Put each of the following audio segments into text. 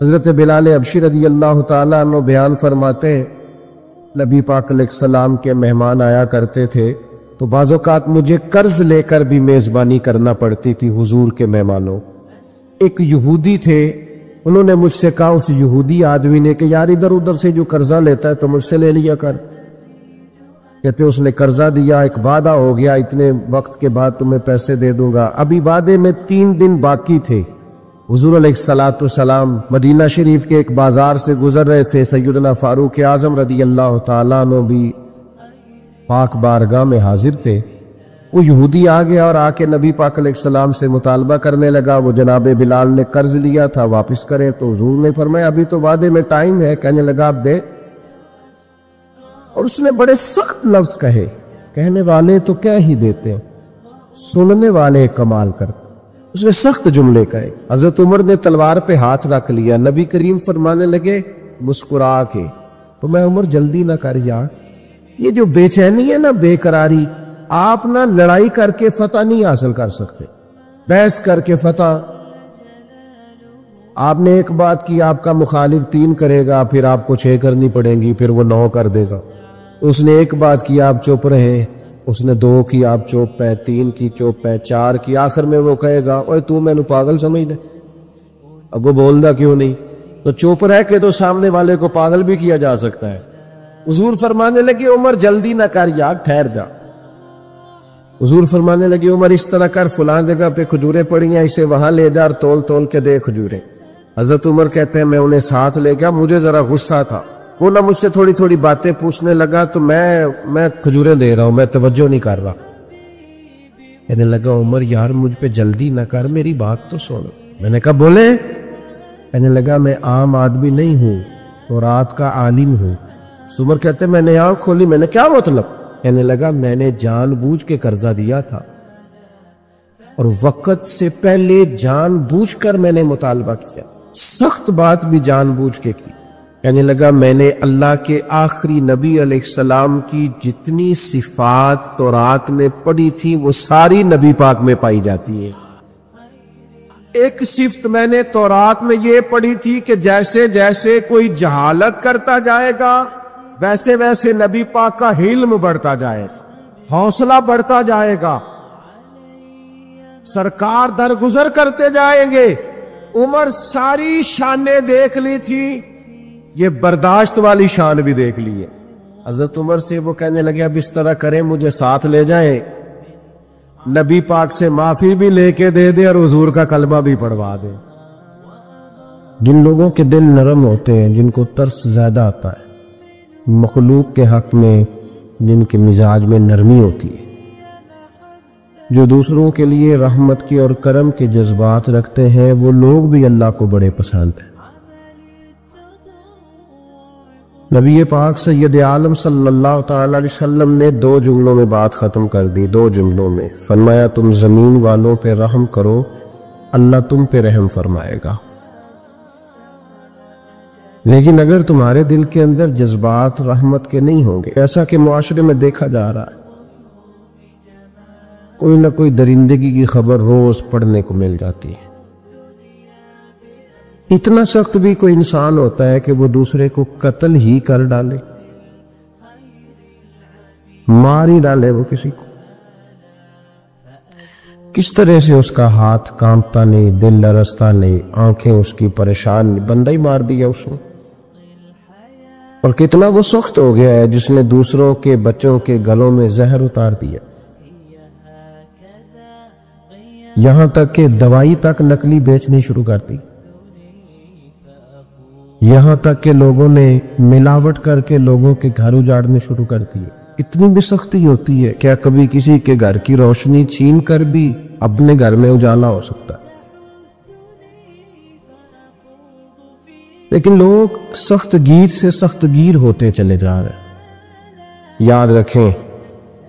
حضرت بلال حبشی رضی اللہ تعالیٰ عنہ بیان فرماتے ہیں نبی پاک علیہ السلام کے مہمان آیا کرتے تھے تو بعض اوقات مجھے قرض لے کر بھی میزبانی کرنا پڑتی تھی حضور کے مہمانوں۔ ایک یہودی تھے، انہوں نے مجھ سے کہا، اس یہودی آدمی نے، کہ یار ادھر ادھر سے جو قرضہ لیتا ہے تو مجھ سے لے لیا کر۔ کہتے اس نے قرضہ دیا، ایک وعدہ ہو گیا اتنے وقت کے بعد تمہیں پیسے دے دوں گا۔ ابھی وعدے میں 3 دن باقی تھے۔ حضور علیہ السلام مدینہ شریف کے ایک بازار سے گزر رہے تھے، سیدنا فاروق اعظم رضی اللہ تعالیٰ عنہ بھی پاک بارگاہ میں حاضر تھے۔ وہ یہودی آ گیا اور آ کے نبی پاک علیہ السلام سے مطالبہ کرنے لگا، وہ جناب بلال نے قرض لیا تھا واپس کریں، تو حضور نے فرمایا ابھی تو وعدے میں ٹائم ہے۔ کہنے لگا اب دے، اور اس نے بڑے سخت لفظ کہے، کہنے والے تو کیا ہی دیتے ہیں، سننے والے کمال کرتے۔ اس نے سخت جملے کہے۔ حضرت عمر نے تلوار پہ ہاتھ رکھ لیا، نبی کریم فرمانے لگے مسکرا کے، تو میں عمر جلدی نہ کر یار، یہ جو بے چینی ہے نا، بے قراری، آپ نہ لڑائی کر کے فتح نہیں حاصل کر سکتے، بحث کر کے فتح۔ آپ نے ایک بات کی، آپ کا مخالف 3 کرے گا، پھر آپ کو 6 کرنی پڑیں گی، پھر وہ 9 کر دے گا۔ اس نے ایک بات کی، آپ چپ رہے، اس نے 2 کی، آپ چپ ہے، 3 کی چپ ہے، 4 کی، آخر میں وہ کہے گا اوے تو میں نے پاگل سمجھ دے، اب وہ بولدا کیوں نہیں؟ تو چپ رہ کے تو سامنے والے کو پاگل بھی کیا جا سکتا ہے۔ حضور فرمانے لگے عمر جلدی نہ کر یار، ٹھہر جا۔ حضور فرمانے لگے عمر اس طرح کر، فلاں جگہ پہ کھجوریں پڑی ہیں، اسے وہاں لے جا اور تول تول کے دے کھجوریں۔ حضرت عمر کہتے ہیں میں انہیں ساتھ لے گیا، مجھے ذرا غصہ تھا، وہ نہ مجھ سے تھوڑی تھوڑی باتیں پوچھنے لگا، تو میں کھجوریں دے رہا ہوں، میں توجہ نہیں کر رہا۔ کہنے لگا عمر یار مجھ پہ جلدی نہ کر، میری بات تو سن۔ میں نے کہا بولے؟ کہنے لگا میں عام آدمی نہیں ہوں، تو رات کا عالم ہوں۔ عمر کہتے ہیں میں نے آنکھ کھولی، میں نے کیا مطلب؟ کہنے لگا میں نے جان بوجھ کے قرضہ دیا تھا، اور وقت سے پہلے جان بوجھ کر میں نے مطالبہ کیا، سخت بات بھی جان بوجھ کے کی۔ کہنے لگا میں نے اللہ کے آخری نبی علیہ السلام کی جتنی صفات تورات میں پڑھی تھی وہ ساری نبی پاک میں پائی جاتی ہے۔ ایک صفت میں نے تورات میں یہ پڑھی تھی کہ جیسے جیسے کوئی جہالت کرتا جائے گا ویسے ویسے نبی پاک کا علم بڑھتا جائے گا، حوصلہ بڑھتا جائے گا، سرکار درگزر کرتے جائیں گے۔ عمر ساری شانیں دیکھ لی تھی، یہ برداشت والی شان بھی دیکھ لی ہے۔ حضرت عمر سے وہ کہنے لگے اب اس طرح کریں، مجھے ساتھ لے جائیں، نبی پاک سے معافی بھی لے کے دے دے اور حضور کا کلمہ بھی پڑھوا دے۔ جن لوگوں کے دل نرم ہوتے ہیں، جن کو ترس زیادہ آتا ہے، مخلوق کے حق میں جن کے مزاج میں نرمی ہوتی ہے، جو دوسروں کے لیے رحمت کے اور کرم کے جذبات رکھتے ہیں، وہ لوگ بھی اللہ کو بڑے پسند ہیں۔ نبی پاک سید عالم صلی اللہ تعالی علیہ وسلم نے 2 جملوں میں بات ختم کر دی، 2 جملوں میں فرمایا تم زمین والوں پہ رحم کرو، اللہ تم پہ رحم فرمائے گا۔ لیکن اگر تمہارے دل کے اندر جذبات رحمت کے نہیں ہوں گے، ایسا کہ معاشرے میں دیکھا جا رہا ہے، کوئی نہ کوئی درندگی کی خبر روز پڑھنے کو مل جاتی ہے، اتنا سخت بھی کوئی انسان ہوتا ہے کہ وہ دوسرے کو قتل ہی کر ڈالے، مار ہی ڈالے وہ کسی کو، کس طرح سے اس کا ہاتھ کانپتا نہیں، دل لرزتا نہیں، آنکھیں اس کی پریشان نہیں، بندہ ہی مار دیا اس نے۔ اور کتنا وہ سخت ہو گیا ہے جس نے دوسروں کے بچوں کے گلوں میں زہر اتار دیا، یہاں تک کہ دوائی تک نقلی بیچنی شروع کر دی، یہاں تک کہ لوگوں نے ملاوٹ کر کے لوگوں کے گھر اجاڑنے شروع کر دیے۔ اتنی بھی سختی ہوتی ہے، کیا کبھی کسی کے گھر کی روشنی چھین کر بھی اپنے گھر میں اجالا ہو سکتا ہے؟ لیکن لوگ سخت گیر سے سخت گیر ہوتے چلے جا رہے ہیں۔ یاد رکھیں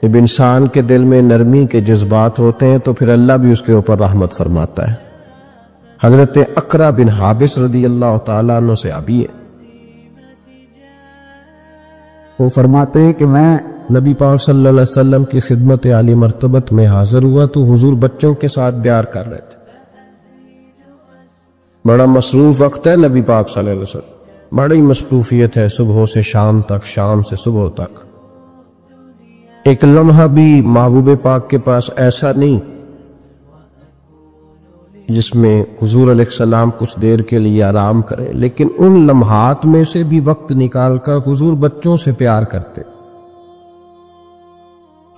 جب انسان کے دل میں نرمی کے جذبات ہوتے ہیں تو پھر اللہ بھی اس کے اوپر رحمت فرماتا ہے۔ حضرت اقرا بن حابس رضی اللہ تعالیٰ عنہ سے ابھی ہے، وہ فرماتے ہیں کہ میں نبی پاک صلی اللہ علیہ وسلم کی خدمت عالی مرتبت میں حاضر ہوا تو حضور بچوں کے ساتھ پیار کر رہے تھے، بڑا مصروف وقت ہے نبی پاک صلی اللہ علیہ وسلم، بڑی مصروفیت ہے صبح سے شام تک، شام سے صبح تک۔ ایک لمحہ بھی محبوب پاک کے پاس ایسا نہیں جس میں حضور علیہ السلام کچھ دیر کے لیے آرام کرے، لیکن ان لمحات میں سے بھی وقت نکال کر حضور بچوں سے پیار کرتے۔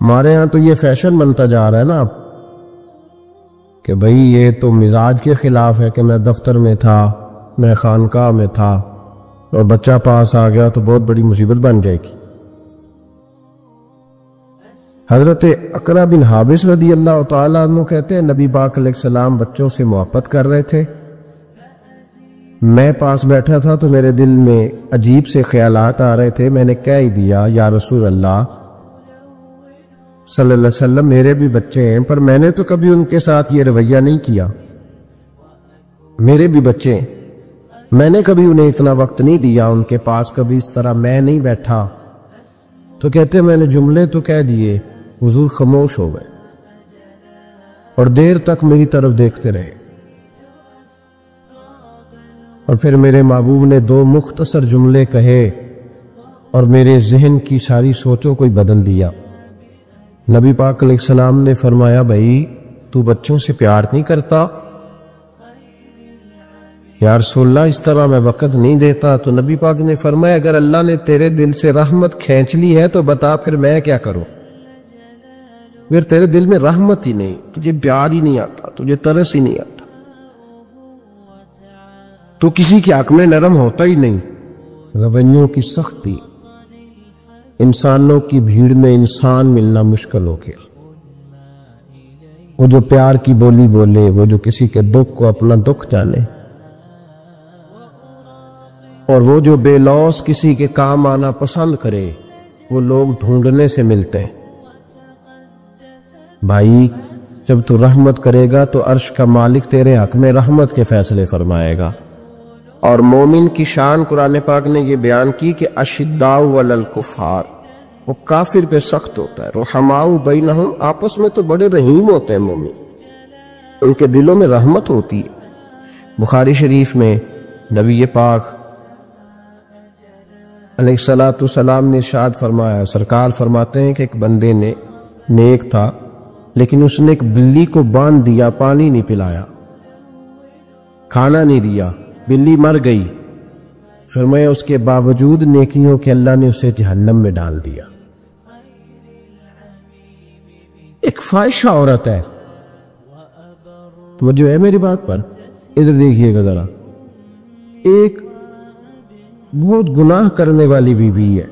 ہمارے ہاں تو یہ فیشن بنتا جا رہا ہے نا اب کہ بھئی یہ تو مزاج کے خلاف ہے کہ میں دفتر میں تھا، میں خانقاہ میں تھا اور بچہ پاس آ گیا تو بہت بڑی مصیبت بن جائے گی۔ حضرت اقرا بن حابس رضی اللہ تعالیٰ عنہ کہتے ہیں نبی پاک علیہ السلام بچوں سے محبت کر رہے تھے، میں پاس بیٹھا تھا تو میرے دل میں عجیب سے خیالات آ رہے تھے۔ میں نے کہہ ہی دیا یا رسول اللہ صلی اللہ علیہ وسلم میرے بھی بچے ہیں، پر میں نے تو کبھی ان کے ساتھ یہ رویہ نہیں کیا، میرے بھی بچے ہیں، میں نے کبھی انہیں اتنا وقت نہیں دیا، ان کے پاس کبھی اس طرح میں نہیں بیٹھا۔ تو کہتے میں نے جملے تو کہہ دیے، حضور خاموش ہو گئے اور دیر تک میری طرف دیکھتے رہے، اور پھر میرے محبوب نے دو مختصر جملے کہے اور میرے ذہن کی ساری سوچوں کو ہی بدل دیا۔ نبی پاک علیہ السلام نے فرمایا بھائی تو بچوں سے پیار نہیں کرتا؟ یا رسول اللہ اس طرح میں وقت نہیں دیتا۔ تو نبی پاک نے فرمایا اگر اللہ نے تیرے دل سے رحمت کھینچ لی ہے تو بتا پھر میں کیا کروں؟ پھر تیرے دل میں رحمت ہی نہیں، تجھے پیار ہی نہیں آتا، تجھے ترس ہی نہیں آتا، تو کسی کے حق میں نرم ہوتا ہی نہیں۔ رویوں کی سختی، انسانوں کی بھیڑ میں انسان ملنا مشکل ہو گیا۔ وہ جو پیار کی بولی بولے، وہ جو کسی کے دکھ کو اپنا دکھ جانے، اور وہ جو بے لوث کسی کے کام آنا پسند کرے، وہ لوگ ڈھونڈنے سے ملتے ہیں۔ بھائی جب تو رحمت کرے گا تو عرش کا مالک تیرے حق میں رحمت کے فیصلے فرمائے گا۔ اور مومن کی شان قرآن پاک نے یہ بیان کی کہ اشداء علی الکفار، وہ کافر پہ سخت ہوتا ہے، رحماء بینہم، آپس میں تو بڑے رحیم ہوتے ہیں مومن، ان کے دلوں میں رحمت ہوتی ہے۔ بخاری شریف میں نبی پاک علیہ السلام نے ارشاد فرمایا، سرکار فرماتے ہیں کہ ایک بندے نے نیک تھا لیکن اس نے ایک بلی کو باندھ دیا، پانی نہیں پلایا، کھانا نہیں دیا، بلی مر گئی، فرمایا اس کے باوجود نیکیوں کے اللہ نے اسے جہنم میں ڈال دیا۔ ایک فاحشہ عورت ہے، توجہ ہے میری بات پر، ادھر دیکھیے گا ذرا، ایک بہت گناہ کرنے والی بیوی ہے،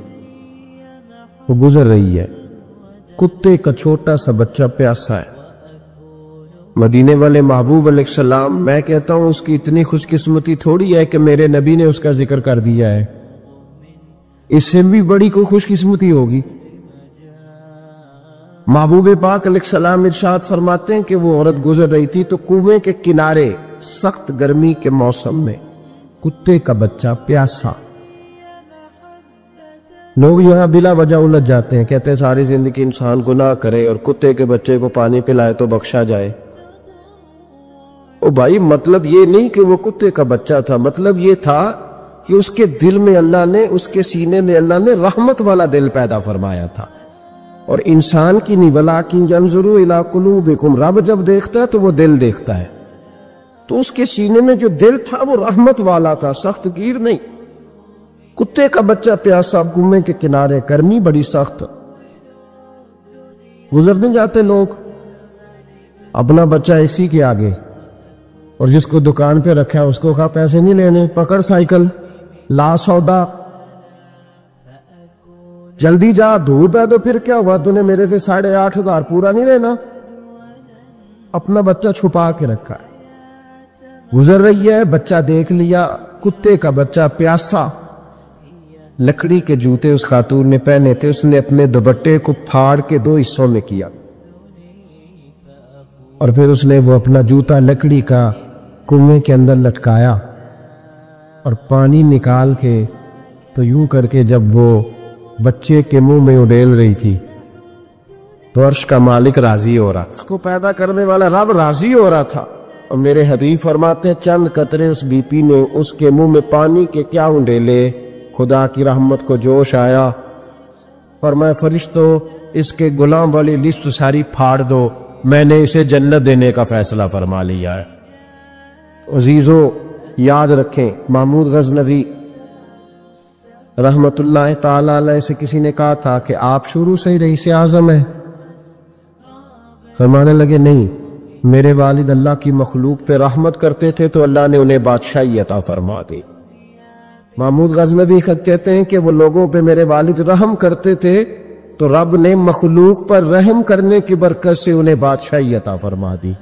وہ گزر رہی ہے، کتے کا چھوٹا سا بچہ پیاسا ہے۔ مدینے والے محبوب علیہ السلام، میں کہتا ہوں اس کی اتنی خوش قسمتی تھوڑی ہے کہ میرے نبی نے اس کا ذکر کر دیا ہے، اس سے بھی بڑی کوئی خوش قسمتی ہوگی۔ محبوب پاک علیہ السلام ارشاد فرماتے ہیں کہ وہ عورت گزر رہی تھی تو کنویں کے کنارے سخت گرمی کے موسم میں کتے کا بچہ پیاسا۔ لوگ یہاں بلا وجہ الجھ جاتے ہیں، کہتے ہیں ساری زندگی انسان گناہ کرے اور کتے کے بچے کو پانی پلائے تو بخشا جائے۔ او بھائی مطلب یہ نہیں کہ وہ کتے کا بچہ تھا، مطلب یہ تھا کہ اس کے دل میں اللہ نے، اس کے سینے میں اللہ نے رحمت والا دل پیدا فرمایا تھا۔ اور انسان کی نہیں، وَلَٰكِن يَنظُرُ إِلَىٰ قُلُوبِكُمْ، رب جب دیکھتا ہے تو وہ دل دیکھتا ہے، تو اس کے سینے میں جو دل تھا وہ رحمت والا تھا، سخت گیر نہیں۔ کتے کا بچہ پیاسا، کنویں کے کنارے، گرمی بڑی سخت، گزرنے جاتے لوگ، اپنا بچہ اسی کے آگے، اور جس کو دکان پہ رکھا ہے اس کو کہا پیسے نہیں لینے، پکڑ سائیکل، لا سودا، جلدی جا، دھوپ ہے تو پھر کیا ہوا، تو نے میرے سے 8,500 پورا نہیں لینا۔ اپنا بچہ چھپا کے رکھا ہے، گزر رہی ہے، بچہ دیکھ لیا، کتے کا بچہ پیاسا، لکڑی کے جوتے اس خاتون نے پہنے تھے، اس نے اپنے دوپٹے کو پھاڑ کے 2 حصوں میں کیا، اور پھر اس نے وہ اپنا جوتا لکڑی کا کنویں کے اندر لٹکایا، اور پانی نکال کے تو یوں کر کے جب وہ بچے کے منہ میں اڈیل رہی تھی تو عرش کا مالک راضی ہو رہا تھا، اس کو پیدا کرنے والا رب راضی ہو رہا تھا۔ اور میرے حبیب فرماتے ہیں چند قطرے اس بی پی نے اس کے منہ میں پانی کے کیا انڈیلے، خدا کی رحمت کو جوش آیا۔ فرمایا فرشتوں اس کے غلام والی لسٹ ساری پھاڑ دو، میں نے اسے جنت دینے کا فیصلہ فرما لیا ہے۔ عزیزو یاد رکھیں، محمود غزنوی رحمت اللہ تعالی علیہ سے کسی نے کہا تھا کہ آپ شروع سے ہی رئیس اعظم ہیں؟ فرمانے لگے نہیں، میرے والد اللہ کی مخلوق پہ رحمت کرتے تھے تو اللہ نے انہیں بادشاہی عطا فرما دی۔ محمود غزنوی خود کہتے ہیں کہ وہ لوگوں پہ میرے والد رحم کرتے تھے تو رب نے مخلوق پر رحم کرنے کی برکت سے انہیں بادشاہی عطا فرما دی۔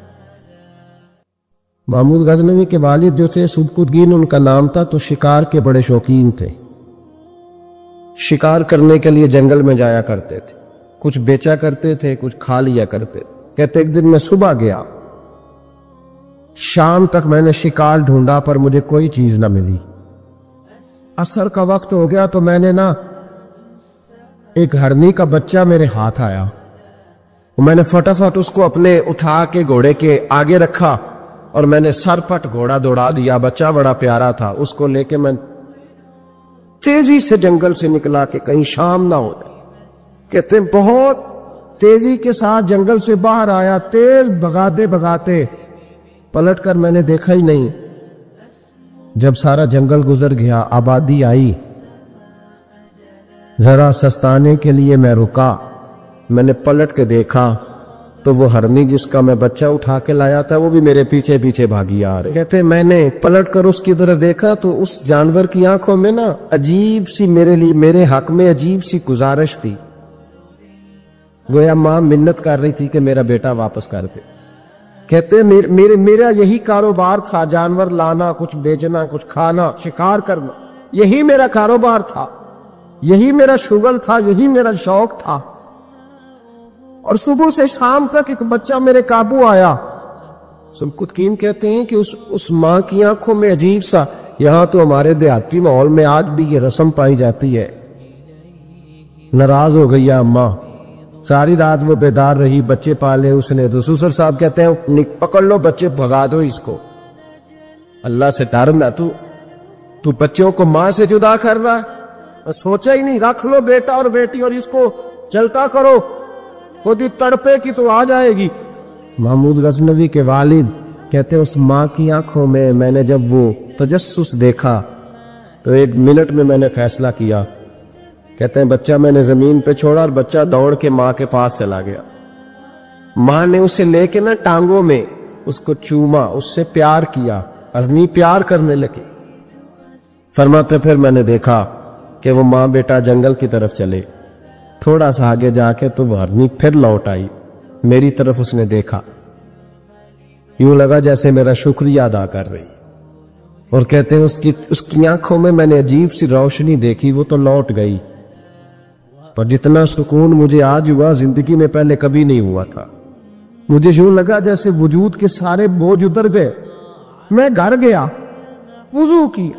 محمود غزنوی کے والد جو تھے سبکتگین ان کا نام تھا، تو شکار کے بڑے شوقین تھے، شکار کرنے کے لیے جنگل میں جایا کرتے تھے، کچھ بیچا کرتے تھے، کچھ کھا لیا کرتے تھے۔ کہتے ایک دن میں صبح گیا، شام تک میں نے شکار ڈھونڈا پر مجھے کوئی چیز نہ ملی۔ عصر کا وقت ہو گیا تو میں نے ایک ہرنی کا بچہ میرے ہاتھ آیا، میں نے فٹافٹ اس کو اپنے اٹھا کے گھوڑے کے آگے رکھا اور میں نے سر پٹ گھوڑا دوڑا دیا۔ بچہ بڑا پیارا تھا، اس کو لے کے میں تیزی سے جنگل سے نکلا کہ کہیں شام نہ ہو جائے۔ کہتے ہیں بہت تیزی کے ساتھ جنگل سے باہر آیا، تیز بھگاتے بھگاتے پلٹ کر میں نے دیکھا ہی نہیں۔ جب سارا جنگل گزر گیا، آبادی آئی، ذرا سستانے کے لیے میں رکا، میں نے پلٹ کے دیکھا تو وہ ہرنی جس کا میں بچہ اٹھا کے لایا تھا وہ بھی میرے پیچھے پیچھے بھاگی آ رہے۔ کہتے میں نے پلٹ کر اس کی طرف دیکھا تو اس جانور کی آنکھوں میں عجیب سی میرے حق میں عجیب سی گزارش تھی، گویا ماں منت کر رہی تھی کہ میرا بیٹا واپس کر دے۔ کہتے میرا یہی کاروبار تھا، جانور لانا، کچھ بیچنا، کچھ کھانا، شکار کرنا، یہی میرا کاروبار تھا، یہی میرا شغل تھا، یہی میرا شوق تھا، اور صبح سے شام تک ایک بچہ میرے قابو آیا۔ سبکتگین کہتے ہیں کہ اس ماں کی آنکھوں میں عجیب سا، یہاں تو ہمارے دیہاتی ماحول میں آج بھی یہ رسم پائی جاتی ہے، ناراض ہو گئی اماں، ساری رات وہ بیدار رہی، بچے پالے اس نے، تو سسر صاحب کہتے ہیں پکڑ لو بچے، بھگا دو اس کو، اللہ سے ڈر نہ، تو بچوں کو ماں سے جدا کر رہا ہے، سوچا ہی نہیں، رکھ لو بیٹا اور بیٹی اور اس کو چلتا کرو، خود ہی تڑپے کی تو آ جائے گی۔ محمود غزنوی کے والد کہتے ہیں اس ماں کی آنکھوں میں نے جب وہ تجسس دیکھا تو ایک منٹ میں نے فیصلہ کیا۔ کہتے ہیں بچہ میں نے زمین پہ چھوڑا اور بچہ دوڑ کے ماں کے پاس چلا گیا۔ ماں نے اسے لے کے ٹانگوں میں اس کو چوما، اس سے پیار کیا، ہرنی پیار کرنے لگی۔ فرماتے پھر میں نے دیکھا کہ وہ ماں بیٹا جنگل کی طرف چلے، تھوڑا سا آگے جا کے تو وہ ہرنی پھر لوٹ آئی، میری طرف اس نے دیکھا، یوں لگا جیسے میرا شکریہ ادا کر رہی، اور کہتے ہیں اس کی آنکھوں میں نے عجیب سی روشنی دیکھی، وہ تو لوٹ گئی، پر جتنا سکون مجھے آج ہوا زندگی میں پہلے کبھی نہیں ہوا تھا۔ مجھے یوں لگا جیسے وجود کے سارے بوجھ اتر گئے۔ میں گھر گیا، وضو کی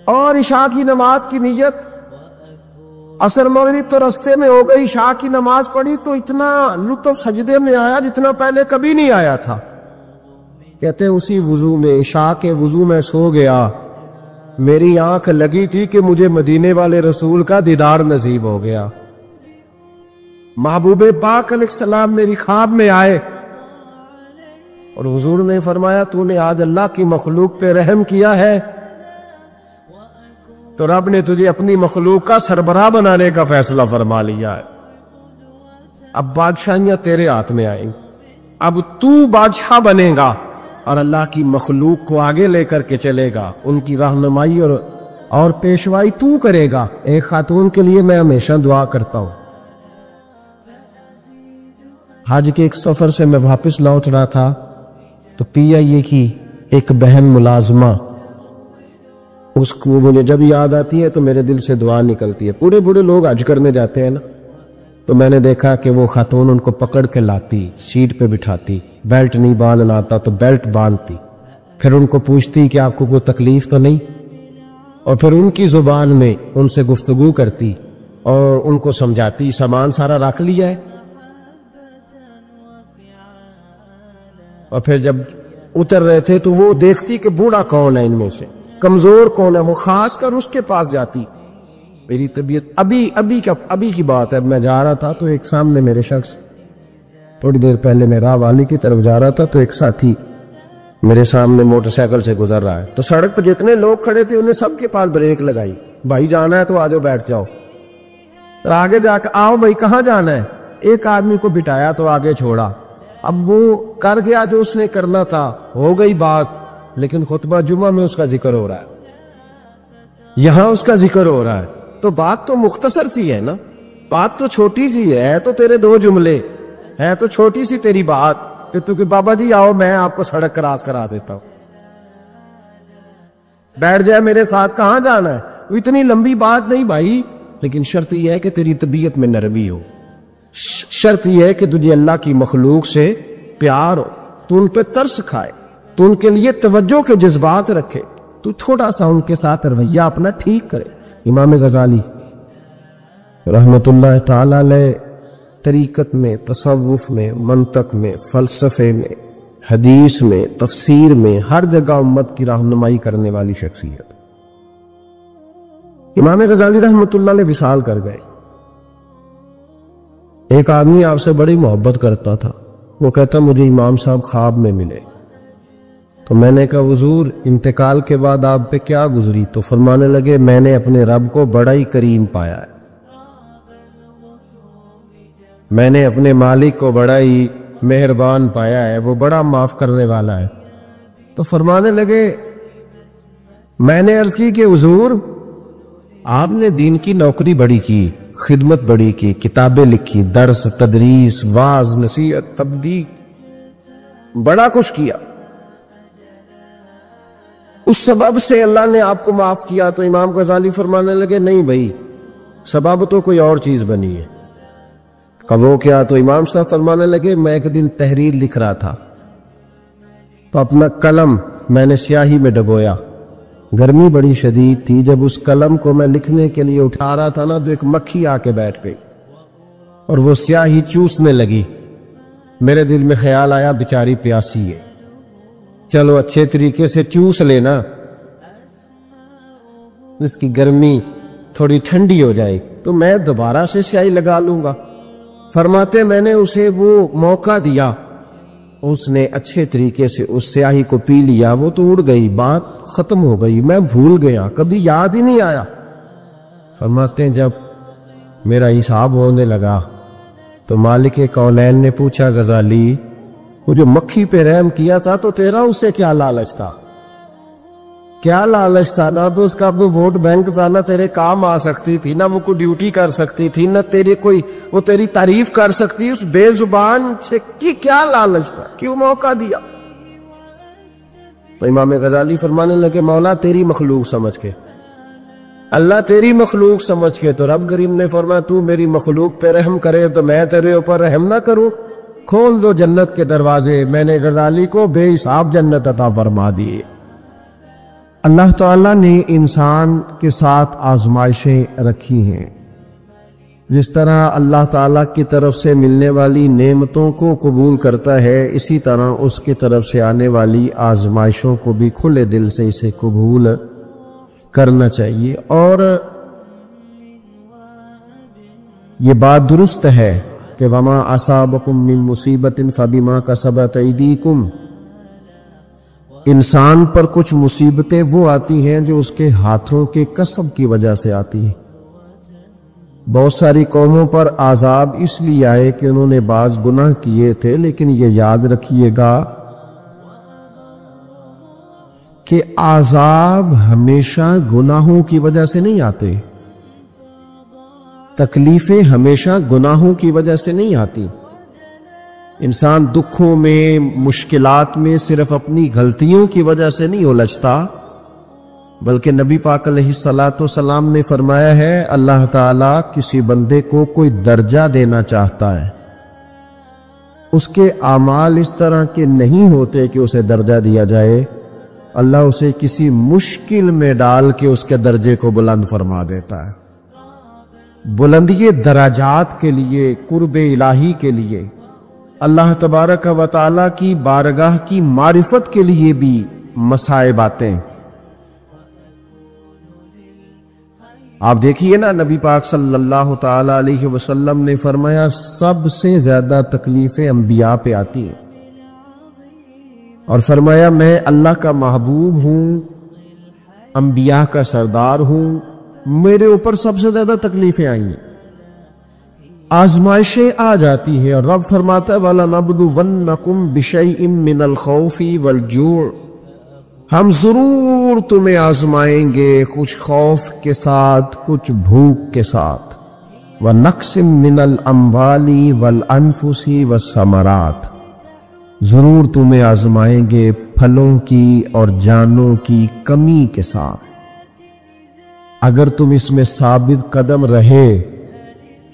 اور عشاء کی نماز کی نیت، عصر مغرب تو رستے میں ہو گئی، عشاء کی نماز پڑھی تو اتنا لطف سجدے میں آیا جتنا پہلے کبھی نہیں آیا تھا۔ کہتے ہیں اسی وضو میں، عشاء کے وضو میں سو گیا، میری آنکھ لگی تھی کہ مجھے مدینے والے رسول کا دیدار نصیب ہو گیا۔ محبوب پاک علیہ السلام میری خواب میں آئے اور حضور نے فرمایا تو نے آج اللہ کی مخلوق پہ رحم کیا ہے تو رب نے تجھے اپنی مخلوق کا سربراہ بنانے کا فیصلہ فرما لیا ہے، اب بادشاہیاں تیرے ہاتھ میں آئیں، اب تو بادشاہ بنے گا اور اللہ کی مخلوق کو آگے لے کر کے چلے گا، ان کی رہنمائی اور پیشوائی تو کرے گا۔ ایک خاتون کے لیے میں ہمیشہ دعا کرتا ہوں، حج کے ایک سفر سے میں واپس لوٹ رہا تھا تو PIA کی ایک بہن ملازمہ، اس کو مجھے جب یاد آتی ہے تو میرے دل سے دعا نکلتی ہے۔ پورے بڑے لوگ حج کرنے جاتے ہیں تو میں نے دیکھا کہ وہ خاتون ان کو پکڑ کے لاتی، سیٹ پہ بٹھاتی، بیلٹ نہیں باندھنا آتا تو بیلٹ باندھتی، پھر ان کو پوچھتی کہ آپ کو کوئی تکلیف تو نہیں، اور پھر ان کی زبان میں ان سے گفتگو کرتی اور ان کو سمجھاتی سامان سارا رکھ لیا ہے، اور پھر جب اتر رہے تھے تو وہ دیکھتی کہ بوڑھا کون ہے ان میں سے، کمزور کون ہے، وہ خاص کر اس کے پاس جاتی. میری طبیعت ابھی کی بات ہے، میں جا رہا تھا تو ایک سامنے میرے شخص، تھوڑی دیر پہلے میں راہ والی کی طرف جا رہا تھا تو ایک ساتھی میرے سامنے موٹر سائیکل سے گزر رہا ہے، تو سڑک پہ جتنے لوگ کھڑے تھے انہیں سب کے پاس بریک لگائی، بھائی جانا ہے تو آ جاؤ بیٹھ جاؤ. اور آگے جا کے آؤ بھائی کہاں جانا ہے، ایک آدمی کو بٹھایا تو آگے چھوڑا. اب وہ کر گیا جو اس نے کرنا تھا، ہو گئی بات، لیکن خطبہ جمعہ میں اس کا ذکر ہو رہا ہے، یہاں اس کا ذکر ہو رہا ہے. تو بات تو مختصر سی ہے نا، بات تو چھوٹی سی ہے تو تیرے 2 جملے ہے، تو چھوٹی سی تیری بات کہ تو کہ بابا جی آؤ میں آپ کو سڑک کراس کرا دیتا ہوں، بیٹھ جائے میرے ساتھ، کہاں جانا ہے. وہ اتنی لمبی بات نہیں بھائی، لیکن شرط یہ ہے کہ تیری طبیعت میں نرمی ہو، شرط یہ ہے کہ تجھے اللہ کی مخلوق سے پیار ہو، تو ان پہ ترس کھائے، تو ان کے لیے توجہ کے جذبات رکھے، تو تھوڑا سا ان کے ساتھ رویہ اپنا ٹھیک کرے. امام غزالی رحمت اللہ تعالی علیہ طریقت میں، تصوف میں، منطق میں، فلسفے میں، حدیث میں، تفسیر میں، ہر جگہ امت کی رہنمائی کرنے والی شخصیت. امام غزالی رحمت اللہ علیہ وصال کر گئے. ایک آدمی آپ سے بڑی محبت کرتا تھا، وہ کہتا مجھے امام صاحب خواب میں ملے. تو میں نے کہا حضور انتقال کے بعد آپ پہ کیا گزری؟ تو فرمانے لگے میں نے اپنے رب کو بڑا ہی کریم پایا ہے، میں نے اپنے مالک کو بڑا ہی مہربان پایا ہے، وہ بڑا معاف کرنے والا ہے. تو فرمانے لگے، میں نے عرض کی کہ حضور آپ نے دین کی نوکری بڑی کی، خدمت بڑی کی، کتابیں لکھی، درس، تدریس، واعظ، نصیحت، تبلیغ، بڑا کچھ کیا، اس سبب سے اللہ نے آپ کو معاف کیا. تو امام غزالی فرمانے لگے نہیں بھائی، سبب تو کوئی اور چیز بنی ہے. کہ وہ کیا؟ تو امام صاحب فرمانے لگے میں ایک دن تحریر لکھ رہا تھا تو اپنا قلم میں نے سیاہی میں ڈبویا، گرمی بڑی شدید تھی، جب اس قلم کو میں لکھنے کے لیے اٹھا رہا تھا نا تو ایک مکھی آ کے بیٹھ گئی اور وہ سیاہی چوسنے لگی. میرے دل میں خیال آیا بیچاری پیاسی ہے، چلو اچھے طریقے سے چوس لینا، اس کی گرمی تھوڑی ٹھنڈی ہو جائے تو میں دوبارہ سے سیاہی لگا لوں گا. فرماتے میں نے اسے وہ موقع دیا، اس نے اچھے طریقے سے اس سیاہی کو پی لیا، وہ تو اڑ گئی، بات ختم ہو گئی، میں بھول گیا، کبھی یاد ہی نہیں آیا. فرماتے ہیں جب میرا حساب ہونے لگا تو مالک کونین نے پوچھا غزالی وہ جو مکھی پہ رحم کیا تھا تو تیرا اس سے کیا لالچ تھا؟ کیا لالچ تھا؟ نہ تو اس کا کوئی ووٹ بینک تھا، نہ تیرے کام آ سکتی تھی، نہ وہ کوئی ڈیوٹی کر سکتی تھی، نہ تیرے کوئی وہ تیری تعریف کر سکتی. اس بے زبان سے کی کیا لالچ تھا؟ کیوں موقع دیا؟ تو امام غزالی فرمانے لگے مولا تیری مخلوق سمجھ کے، اللہ تیری مخلوق سمجھ کے. تو رب کریم نے فرمایا تو میری مخلوق پہ رحم کرے تو میں تیرے اوپر رحم نہ کروں؟ کھول دو جنت کے دروازے، میں نے غزالی کو بے حساب جنت عطا فرما دی. اللہ تعالیٰ نے انسان کے ساتھ آزمائشیں رکھی ہیں، جس طرح اللہ تعالیٰ کی طرف سے ملنے والی نعمتوں کو قبول کرتا ہے، اسی طرح اس کی طرف سے آنے والی آزمائشوں کو بھی کھلے دل سے اسے قبول کرنا چاہیے. اور یہ بات درست ہے کہ وَمَا أَصَابَكُم مِّن مُّصِيبَةٍ فَبِمَا كَسَبَتْ أَيْدِيكُمْ، انسان پر کچھ مصیبتیں وہ آتی ہیں جو اس کے ہاتھوں کے کسب کی وجہ سے آتی ہیں. بہت ساری قوموں پر عذاب اس لیے آئے کہ انہوں نے بعض گناہ کیے تھے، لیکن یہ یاد رکھیے گا کہ عذاب ہمیشہ گناہوں کی وجہ سے نہیں آتے، تکلیفیں ہمیشہ گناہوں کی وجہ سے نہیں آتی. انسان دکھوں میں، مشکلات میں صرف اپنی غلطیوں کی وجہ سے نہیں الجھتا، بلکہ نبی پاک علیہ السلام نے فرمایا ہے اللہ تعالیٰ کسی بندے کو کوئی درجہ دینا چاہتا ہے، اس کے اعمال اس طرح کے نہیں ہوتے کہ اسے درجہ دیا جائے، اللہ اسے کسی مشکل میں ڈال کے اس کے درجے کو بلند فرما دیتا ہے. بلندی درجات کے لیے، قرب الہی کے لیے اللہ تبارک و تعالی کی بارگاہ کی معرفت کے لیے بھی مصائب آتے ہیں۔ آپ دیکھیے نا، نبی پاک صلی اللہ تعالی علیہ وسلم نے فرمایا سب سے زیادہ تکلیفیں انبیاء پہ آتی ہیں، اور فرمایا میں اللہ کا محبوب ہوں، انبیاء کا سردار ہوں، میرے اوپر سب سے زیادہ تکلیفیں آئی ہیں، آزمائشیں آ جاتی ہیں، اور رب فرماتا ہے وَلَنَبْلُوَنَّكُمْ بِشَيْءٍ مِّنَ الْخَوْفِ وَالْجُوعِ، ہم ضرور تمہیں آزمائیں گے کچھ خوف کے ساتھ، کچھ بھوک کے ساتھ، وَنَقْصٍ مِّنَ الْأَمْوَالِ وَالْأَنفُسِ وَالثَّمَرَاتِ، ضرور تمہیں آزمائیں گے پھلوں کی اور جانوں کی کمی کے ساتھ۔ اگر تم اس میں ثابت قدم رہے،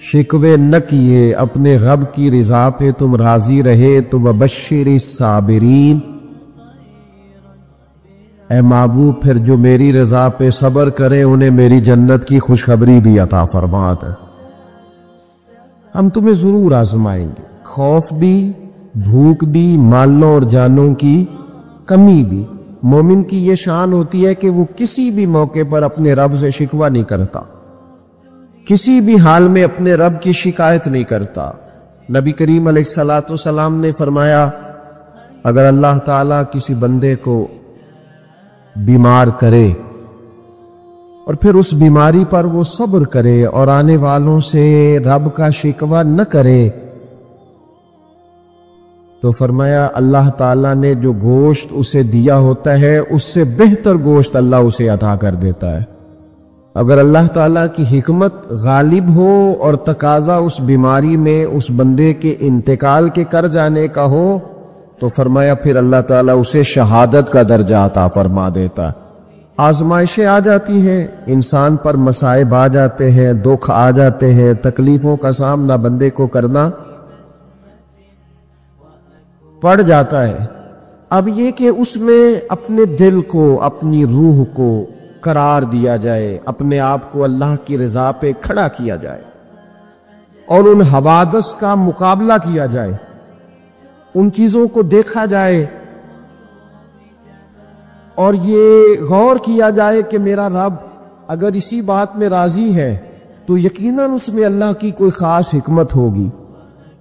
شکوے نہ کیے، اپنے رب کی رضا پہ تم راضی رہے، تو وَبَشِّرِ الصَّابِرِينَ، اے محبوب پھر جو میری رضا پہ صبر کرے انہیں میری جنت کی خوشخبری بھی عطا فرما دے۔ ہم تمہیں ضرور آزمائیں گے، خوف بھی، بھوک بھی، مالوں اور جانوں کی کمی بھی۔ مومن کی یہ شان ہوتی ہے کہ وہ کسی بھی موقع پر اپنے رب سے شکوہ نہیں کرتا، کسی بھی حال میں اپنے رب کی شکایت نہیں کرتا۔ نبی کریم علیہ السلام نے فرمایا اگر اللہ تعالیٰ کسی بندے کو بیمار کرے اور پھر اس بیماری پر وہ صبر کرے اور آنے والوں سے رب کا شکوہ نہ کرے، تو فرمایا اللہ تعالیٰ نے جو گوشت اسے دیا ہوتا ہے اس سے بہتر گوشت اللہ اسے عطا کر دیتا ہے۔ اگر اللہ تعالیٰ کی حکمت غالب ہو اور تقاضا اس بیماری میں اس بندے کے انتقال کے کر جانے کا ہو، تو فرمایا پھر اللہ تعالیٰ اسے شہادت کا درجہ عطا فرما دیتا۔ آزمائشیں آ جاتی ہیں، انسان پر مصائب آ جاتے ہیں، دکھ آ جاتے ہیں، تکلیفوں کا سامنا بندے کو کرنا پڑ جاتا ہے۔ اب یہ کہ اس میں اپنے دل کو، اپنی روح کو قرار دیا جائے، اپنے آپ کو اللہ کی رضا پہ کھڑا کیا جائے اور ان حوادث کا مقابلہ کیا جائے، ان چیزوں کو دیکھا جائے اور یہ غور کیا جائے کہ میرا رب اگر اسی بات میں راضی ہے تو یقیناً اس میں اللہ کی کوئی خاص حکمت ہوگی۔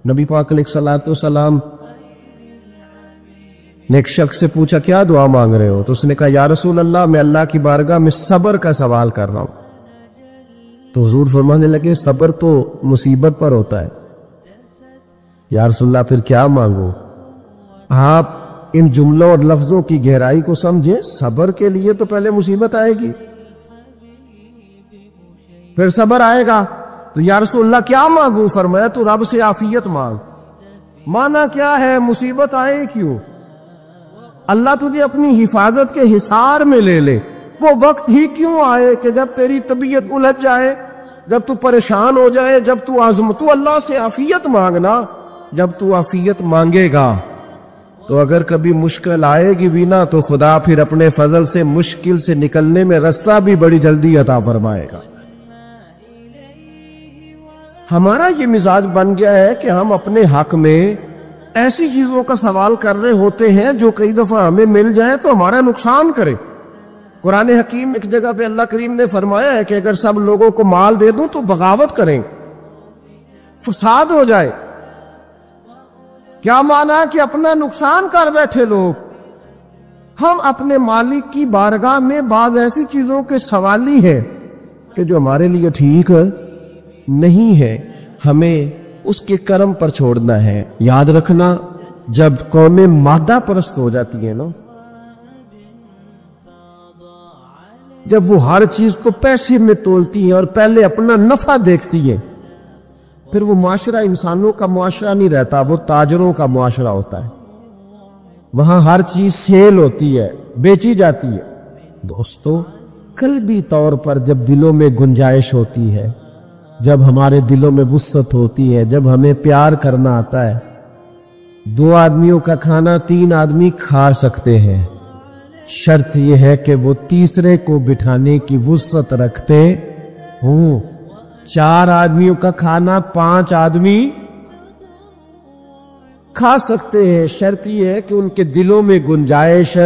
نبی پاک علیہ السلام نے ایک شخص سے پوچھا کیا دعا مانگ رہے ہو؟ تو اس نے کہا یا رسول اللہ میں اللہ کی بارگاہ میں صبر کا سوال کر رہا ہوں۔ تو حضور فرمانے لگے صبر تو مصیبت پر ہوتا ہے۔ یا رسول اللہ پھر کیا مانگو؟ آپ ان جملوں اور لفظوں کی گہرائی کو سمجھیں، صبر کے لیے تو پہلے مصیبت آئے گی، پھر صبر آئے گا۔ تو یا رسول اللہ کیا مانگوں؟ فرمایا تو رب سے عافیت مانگ۔ مانا کیا ہے؟ مصیبت آئے کیوں؟ اللہ تجھے اپنی حفاظت کے حصار میں لے لے، وہ وقت ہی کیوں آئے کہ جب تیری طبیعت الجھ جائے، جب تو پریشان ہو جائے، جب تو اللہ سے عافیت مانگنا۔ جب تو عافیت مانگے گا تو اگر کبھی مشکل آئے گی بھی نہ، تو خدا پھر اپنے فضل سے مشکل سے نکلنے میں رستہ بھی بڑی جلدی عطا فرمائے گا۔ ہمارا یہ مزاج بن گیا ہے کہ ہم اپنے حق میں ایسی چیزوں کا سوال کر رہے ہوتے ہیں جو کئی دفعہ ہمیں مل جائیں تو ہمارا نقصان کرے۔ قرآن حکیم ایک جگہ پہ اللہ کریم نے فرمایا ہے کہ اگر سب لوگوں کو مال دے دوں تو بغاوت کریں، فساد ہو جائے۔ کیا معنی ہے کہ اپنا نقصان کر بیٹھے لوگ۔ ہم اپنے مالک کی بارگاہ میں بعض ایسی چیزوں کے سوالی ہیں کہ جو ہمارے لیے ٹھیک نہیں ہے، ہمیں اس کے کرم پر چھوڑنا ہے۔ یاد رکھنا جب قومیں مادہ پرست ہو جاتی ہیں نا، جب وہ ہر چیز کو پیسے میں تولتی ہیں اور پہلے اپنا نفع دیکھتی ہیں، پھر وہ معاشرہ انسانوں کا معاشرہ نہیں رہتا، وہ تاجروں کا معاشرہ ہوتا ہے۔ وہاں ہر چیز سیل ہوتی ہے، بیچی جاتی ہے۔ دوستو، قلبی طور پر جب دلوں میں گنجائش ہوتی ہے، جب ہمارے دلوں میں وسعت ہوتی ہے، جب ہمیں پیار کرنا آتا ہے، 2 آدمیوں کا کھانا 3 آدمی کھا سکتے ہیں، شرط یہ ہے کہ وہ تیسرے کو بٹھانے کی وسعت رکھتے ہوں۔ 4 آدمیوں کا کھانا 5 آدمی کھا سکتے ہیں، شرط یہ ہے کہ ان کے دلوں میں گنجائش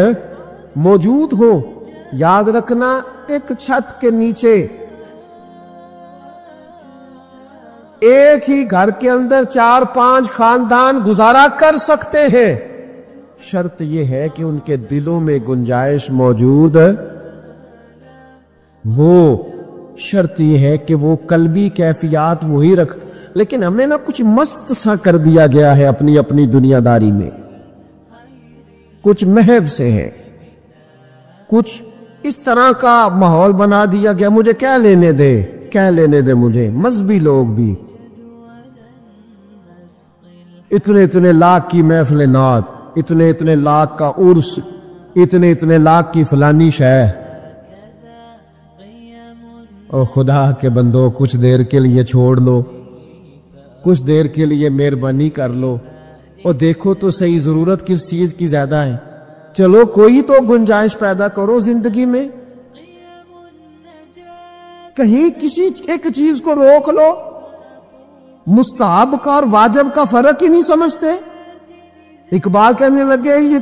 موجود ہو۔ یاد رکھنا، ایک چھت کے نیچے ایک ہی گھر کے اندر 4-5 خاندان گزارا کر سکتے ہیں، شرط یہ ہے کہ ان کے دلوں میں گنجائش موجود، وہ شرط یہ ہے کہ وہ قلبی کیفیات وہی رکھتے۔ لیکن ہمیں نا کچھ مست سا کر دیا گیا ہے اپنی اپنی دنیا داری میں، کچھ محب سے ہے، کچھ اس طرح کا ماحول بنا دیا گیا، مجھے کیا لینے دے مجھے، مذہبی لوگ بھی اتنے لاکھ کی محفل نعت، اتنے لاکھ کا عرس، اتنے لاکھ کی فلانی شے۔ اور خدا کے بندو، کچھ دیر کے لیے چھوڑ لو، کچھ دیر کے لیے مہربانی کر لو اور دیکھو تو صحیح ضرورت کس چیز کی زیادہ ہے۔ چلو کوئی تو گنجائش پیدا کرو زندگی میں، کہیں کسی ایک چیز کو روک لو۔ مستحب کا اور واجب کا فرق ہی نہیں سمجھتے۔ اقبال کہنے لگے، یہ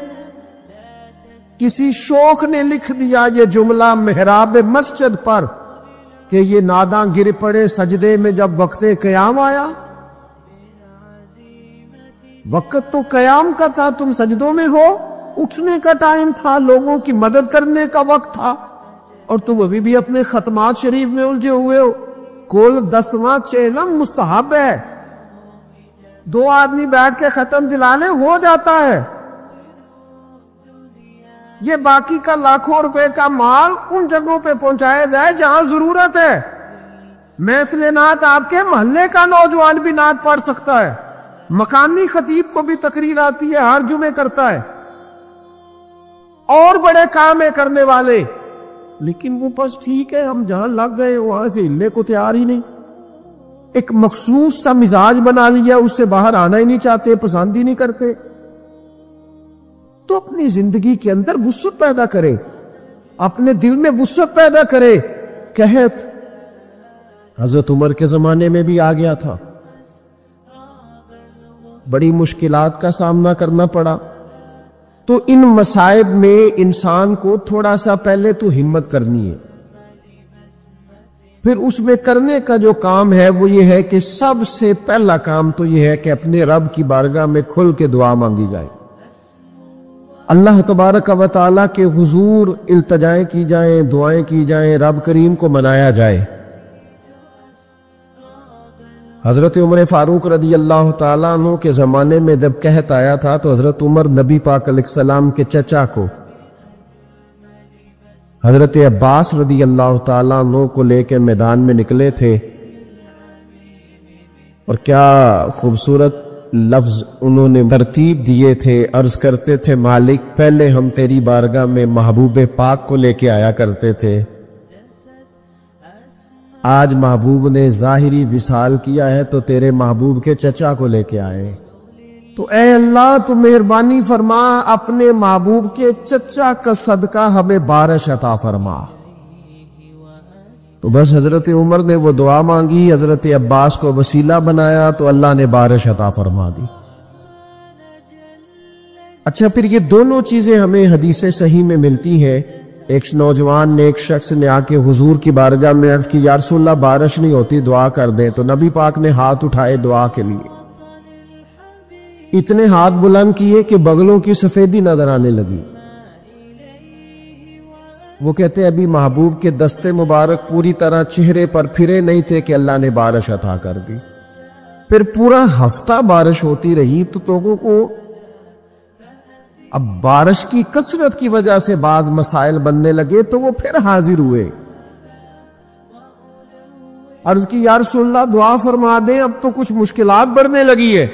کسی شوخ نے لکھ دیا یہ جملہ محراب مسجد پر کہ یہ ناداں گر پڑے سجدے میں جب وقت قیام آیا۔ وقت تو قیام کا تھا، تم سجدوں میں ہو، اٹھنے کا ٹائم تھا، لوگوں کی مدد کرنے کا وقت تھا، اور تم ابھی بھی اپنے ختمات شریف میں الجھے ہوئے ہو۔ کل 10واں چہلم مستحب ہے، 2 آدمی بیٹھ کے ختم دلا لیں ہو جاتا ہے۔ یہ باقی کا لاکھوں روپے کا مال ان جگہوں پہ پہنچایا جائے جہاں ضرورت ہے۔ محفل نعت آپ کے محلے کا نوجوان بھی نعت پڑھ سکتا ہے، مقامی خطیب کو بھی تقریر آتی ہے، ہر جمعے کرتا ہے، اور بڑے کام ہے کرنے والے، لیکن وہ بس ٹھیک ہے، ہم جہاں لگ گئے وہاں سے ہلنے کو تیار ہی نہیں، ایک مخصوص سا مزاج بنا لیا، اس سے باہر آنا ہی نہیں چاہتے، پسند ہی نہیں کرتے۔ تو اپنی زندگی کے اندر وسعت پیدا کرے، اپنے دل میں وسعت پیدا کرے۔ قحط حضرت عمر کے زمانے میں بھی آ گیا تھا، بڑی مشکلات کا سامنا کرنا پڑا۔ تو ان مصائب میں انسان کو تھوڑا سا پہلے تو ہمت کرنی ہے، پھر اس میں کرنے کا جو کام ہے وہ یہ ہے کہ سب سے پہلا کام تو یہ ہے کہ اپنے رب کی بارگاہ میں کھل کے دعا مانگی جائے، اللہ تبارک و تعالیٰ کے حضور التجائیں کی جائیں، دعائیں کی جائیں، رب کریم کو منایا جائے۔ حضرت عمر فاروق رضی اللہ تعالیٰ عنہ کے زمانے میں جب قحط آیا تھا تو حضرت عمر نبی پاک علیہ السلام کے چچا کو حضرت عباس رضی اللہ تعالیٰ عنہ کو لے کے میدان میں نکلے تھے، اور کیا خوبصورت لفظ انہوں نے ترتیب دیے تھے، عرض کرتے تھے مالک پہلے ہم تیری بارگاہ میں محبوب پاک کو لے کے آیا کرتے تھے، آج محبوب نے ظاہری وصال کیا ہے تو تیرے محبوب کے چچا کو لے کے آئے، تو اے اللہ تو مہربانی فرما، اپنے محبوب کے چچا کا صدقہ ہمیں بارش عطا فرما۔ تو بس حضرت عمر نے وہ دعا مانگی، حضرت عباس کو وسیلہ بنایا تو اللہ نے بارش عطا فرما دی۔ اچھا، پھر یہ دونوں چیزیں ہمیں حدیث صحیح میں ملتی ہیں۔ ایک نوجوان نے، ایک شخص نے آ کے حضور کی بارگاہ میں عرض کی، یا رسول اللہ بارش نہیں ہوتی، دعا کر دیں، تو نبی پاک نے ہاتھ اٹھائے دعا کے لیے، اتنے ہاتھ بلند کیے کہ بغلوں کی سفیدی نظر آنے لگی۔ وہ کہتے ابھی محبوب کے دستے مبارک پوری طرح چہرے پر پھرے نہیں تھے کہ اللہ نے بارش عطا کر دی۔ پھر پورا ہفتہ بارش ہوتی رہی تو لوگوں کو اب بارش کی کثرت کی وجہ سے بعض مسائل بننے لگے، تو وہ پھر حاضر ہوئے، عرض کی یا رسول اللہ دعا فرما دیں، اب تو کچھ مشکلات بڑھنے لگی ہے۔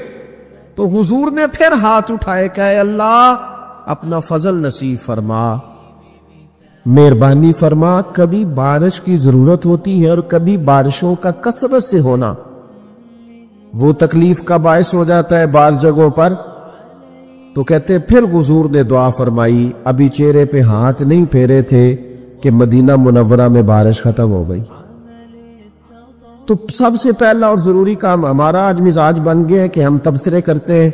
تو حضور نے پھر ہاتھ اٹھائے کہ اے اللہ اپنا فضل نصیب فرما، مہربانی فرما۔ کبھی بارش کی ضرورت ہوتی ہے اور کبھی بارشوں کا کثرت سے ہونا وہ تکلیف کا باعث ہو جاتا ہے بعض جگہوں پر۔ تو کہتے پھر حضور نے دعا فرمائی، ابھی چہرے پہ ہاتھ نہیں پھیرے تھے کہ مدینہ منورہ میں بارش ختم ہو گئی۔ تو سب سے پہلا اور ضروری کام ہمارا آج مزاج بن گیا ہے کہ ہم تبصرے کرتے ہیں،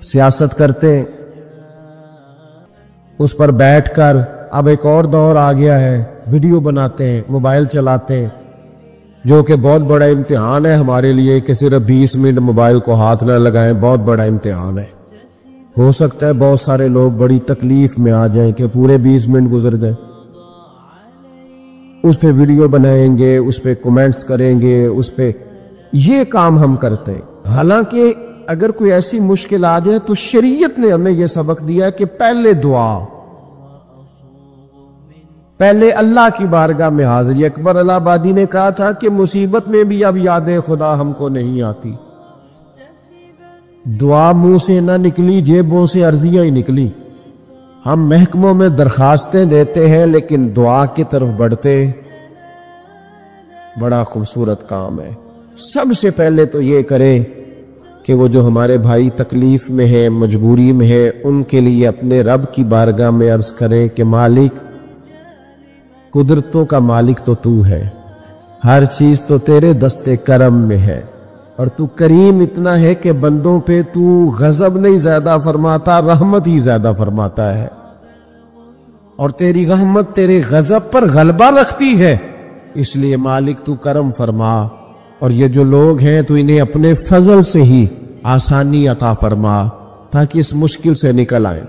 سیاست کرتے ہیں، اس پر بیٹھ کر اب ایک اور دور آ گیا ہے، ویڈیو بناتے ہیں، موبائل چلاتے ہیں، جو کہ بہت بڑا امتحان ہے ہمارے لیے کہ صرف 20 منٹ موبائل کو ہاتھ نہ لگائیں، بہت بڑا امتحان ہے۔ ہو سکتا ہے بہت سارے لوگ بڑی تکلیف میں آ جائیں کہ پورے 20 منٹ گزر جائیں، اس پہ ویڈیو بنائیں گے، اس پہ کومنٹس کریں گے، اس پہ یہ کام ہم کرتے ہیں۔ حالانکہ اگر کوئی ایسی مشکل آ جائے تو شریعت نے ہمیں یہ سبق دیا کہ پہلے دعا، پہلے اللہ کی بارگاہ میں حاضری۔ اکبر الہ آبادی نے کہا تھا کہ مصیبت میں بھی اب یاد خدا ہم کو نہیں آتی، دعا منہ سے نہ نکلی، جیبوں سے عرضیاں ہی نکلی۔ ہم محکموں میں درخواستیں دیتے ہیں لیکن دعا کی طرف بڑھتے، بڑا خوبصورت کام ہے۔ سب سے پہلے تو یہ کریں کہ وہ جو ہمارے بھائی تکلیف میں ہیں، مجبوری میں ہیں، ان کے لیے اپنے رب کی بارگاہ میں عرض کریں کہ مالک، قدرتوں کا مالک تو تو ہے، ہر چیز تو تیرے دست کرم میں ہے، اور تو کریم اتنا ہے کہ بندوں پہ تو غضب نہیں زیادہ فرماتا، رحمت ہی زیادہ فرماتا ہے، اور تیری رحمت تیرے غضب پر غلبہ رکھتی ہے، اس لیے مالک تو کرم فرما، اور یہ جو لوگ ہیں تو انہیں اپنے فضل سے ہی آسانی عطا فرما تاکہ اس مشکل سے نکل آئیں۔